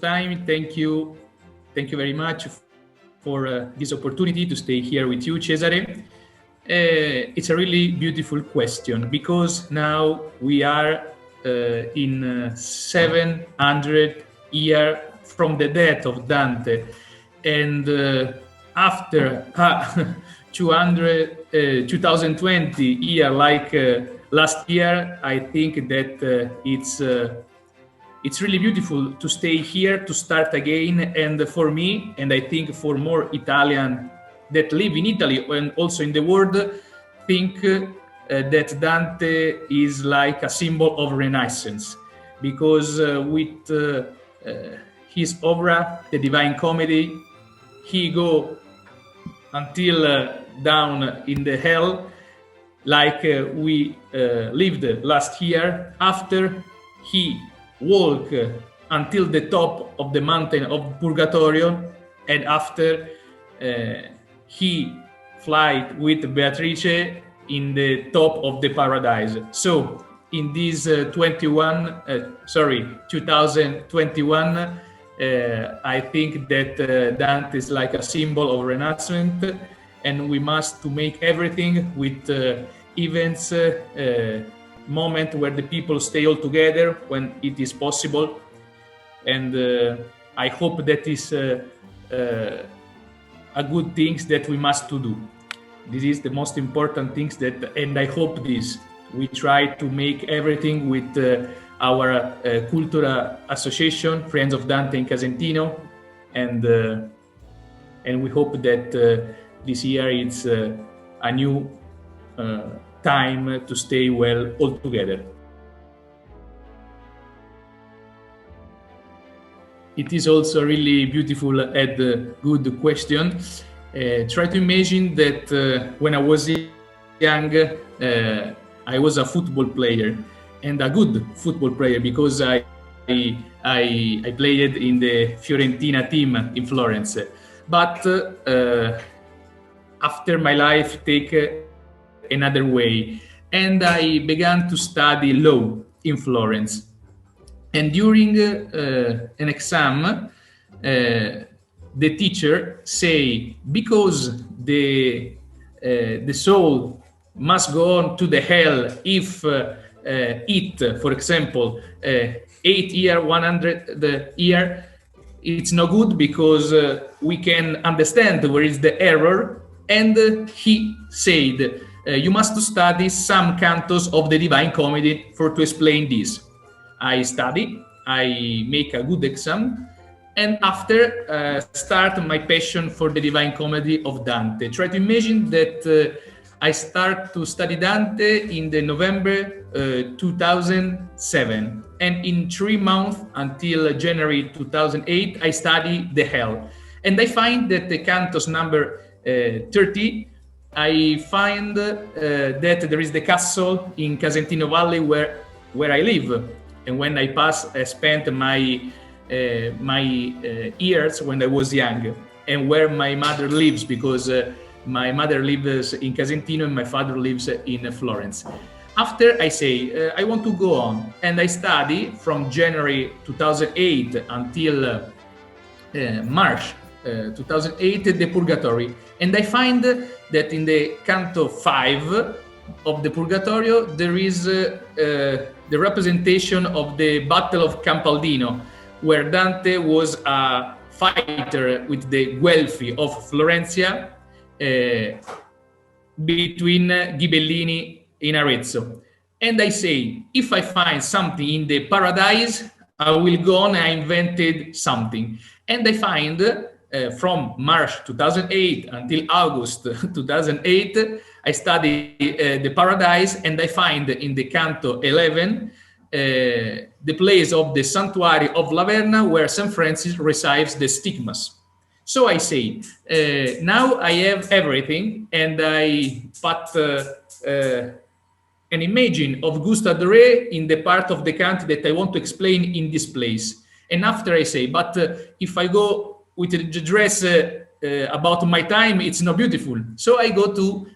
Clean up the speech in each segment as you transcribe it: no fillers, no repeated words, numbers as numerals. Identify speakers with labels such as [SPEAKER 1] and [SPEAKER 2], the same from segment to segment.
[SPEAKER 1] time, thank you very much for this opportunity to stay here with you, Cesare. It's a really beautiful question because now we are in 700 years from the death of Dante, and after 2020 year like last year, I think that it's really beautiful to stay here, to start again. And for me, and I think for more Italian that live in Italy and also in the world, think that Dante is like a symbol of Renaissance, because with his opera, The Divine Comedy, he go until down in the hell, like we lived last year. After he walk until the top of the mountain of Purgatorio, and after he fly with Beatrice in the top of the paradise. So in this 2021, I think that Dante is like a symbol of Renaissance, and we must to make everything with events, moment where the people stay all together when it is possible. And I hope that is a good things that we must to do. This is the most important things that, and I hope this, we try to make everything with our Cultura Association, Friends of Dante in Casentino, and we hope that this year it's a new time to stay well all together. It is also really beautiful and good question. Try to imagine that when I was young, I was a football player, and a good football player, because I played in the Fiorentina team in Florence. But after my life take another way, and I began to study law in Florence. And during an exam, the teacher say, because the soul must go on to the hell if it, for example, 8 year, 100 the year, it's no good, because we can understand where is the error. And he said, you must study some cantos of the Divine Comedy to explain this. I study, I make a good exam, and after start my passion for the Divine Comedy of Dante. Try to imagine that I start to study Dante in the November 2007, and in 3 months until January 2008, I study the Hell. And I find that the cantos number 30, I find that there is the castle in Casentino Valley where I live. And when I spent my years when I was young, and where my mother lives, because my mother lives in Casentino and my father lives in Florence. After I say, I want to go on, and I study from January 2008 until March 2008, the Purgatory. And I find that in the Canto 5 of the Purgatorio, there is the representation of the Battle of Campaldino, where Dante was a fighter with the Guelfi of Florencia between Ghibellini in Arezzo. And I say, if I find something in the paradise, I will go on, I invented something. And I find from March 2008 until August 2008, I study the paradise, and I find in the Canto 11 the place of the Sanctuary of Laverna, where St. Francis receives the stigmas. So I say, now I have everything, and I put an image of Gustave Doré in the part of the country that I want to explain in this place. And after I say, but if I go with the dress about my time, it's not beautiful. So I go to,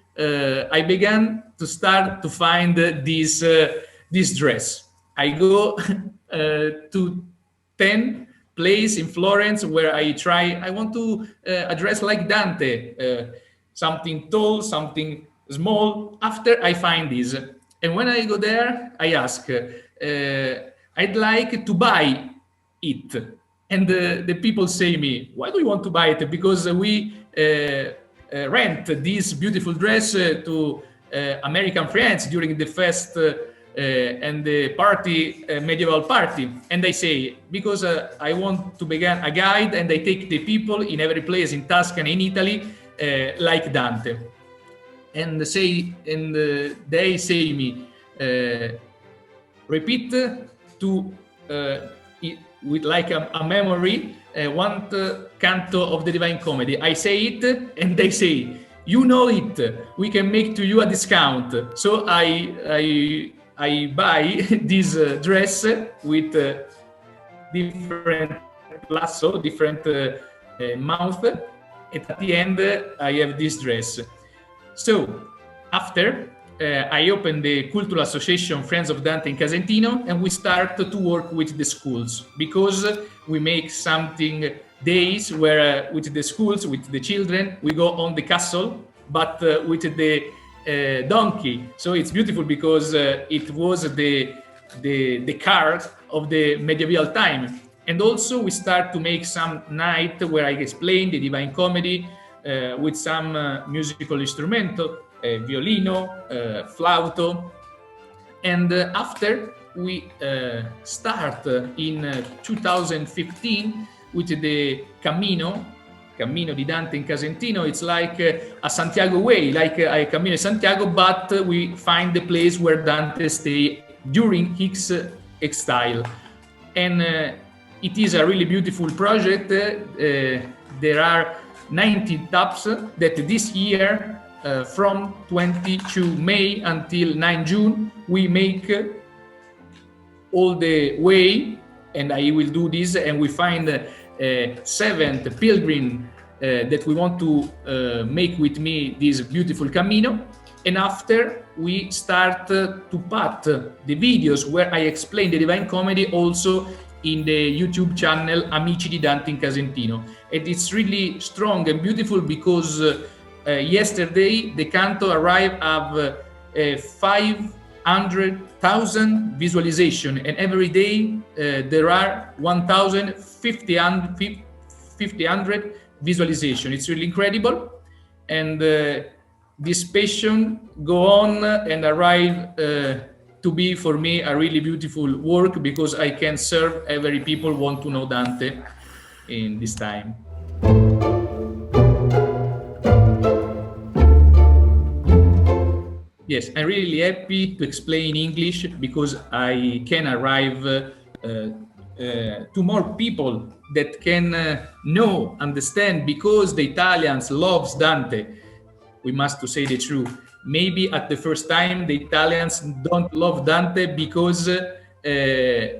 [SPEAKER 1] I began to start to find this dress. I go to 10 place in Florence where I want to address like Dante, something tall, something small. After I find this, and when I go there, I ask, I'd like to buy it. And the people say me, why do you want to buy it? Because we rent this beautiful dress to American friends during the fest and the party, medieval party. And they say, because I want to begin a guide and I take the people in every place in Tuscany, in Italy, like Dante. And they say me, repeat to with like a memory one canto of the Divine Comedy. I say it and they say, you know it, we can make to you a discount. So I buy this dress with different lasso, different mouth, and at the end I have this dress. So after I opened the Cultural Association Friends of Dante in Casentino, and we start to work with the schools, because we make something days where with the schools, with the children, we go on the castle, but with the donkey. So it's beautiful because it was the car of the medieval time. And also we start to make some night where I explain the Divine Comedy with some musical instrumental, violino, flauto. And after we start in 2015 with the Cammino di Dante in Casentino. It's like a Santiago way, like a Cammino di Santiago, but we find the place where Dante stay during his exile. And it is a really beautiful project. There are 19 taps that this year, from 22 May until 9 June, we make all the way, and I will do this, and we find seventh pilgrim that we want to make with me this beautiful Camino. And after we start to put the videos where I explain the Divine Comedy also in the YouTube channel Amici di Dante in Casentino. And it's really strong and beautiful because yesterday the canto arrived at 500,000 visualization, and every day there are 1,500 visualization. It's really incredible, and this passion go on and arrive to be for me a really beautiful work, because I can serve every people want to know Dante in this time. Yes, I'm really happy to explain English because I can arrive to more people that can know, understand, because the Italians loves Dante. We must to say the truth. Maybe at the first time the Italians don't love Dante because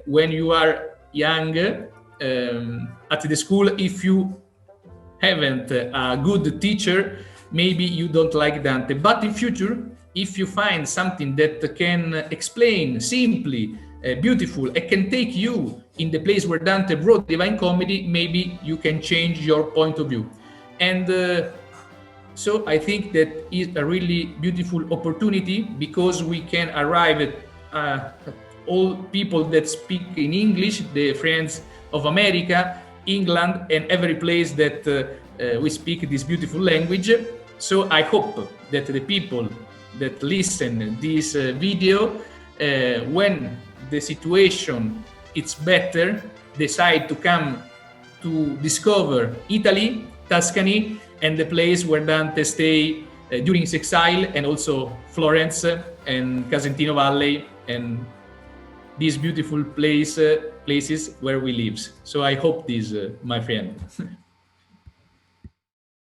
[SPEAKER 1] when you are young at the school, if you haven't a good teacher, maybe you don't like Dante. But in future, if you find something that can explain simply, beautiful, and can take you in the place where Dante wrote Divine Comedy, maybe you can change your point of view. And so I think that is a really beautiful opportunity, because we can arrive at all people that speak in English, the friends of America, England, and every place that we speak this beautiful language. So I hope that the people that listen this video, when the situation is better, decide to come to discover Italy, Tuscany, and the place where Dante stayed during his exile, and also Florence and Casentino Valley and these beautiful places where we live. So I hope this, my friend.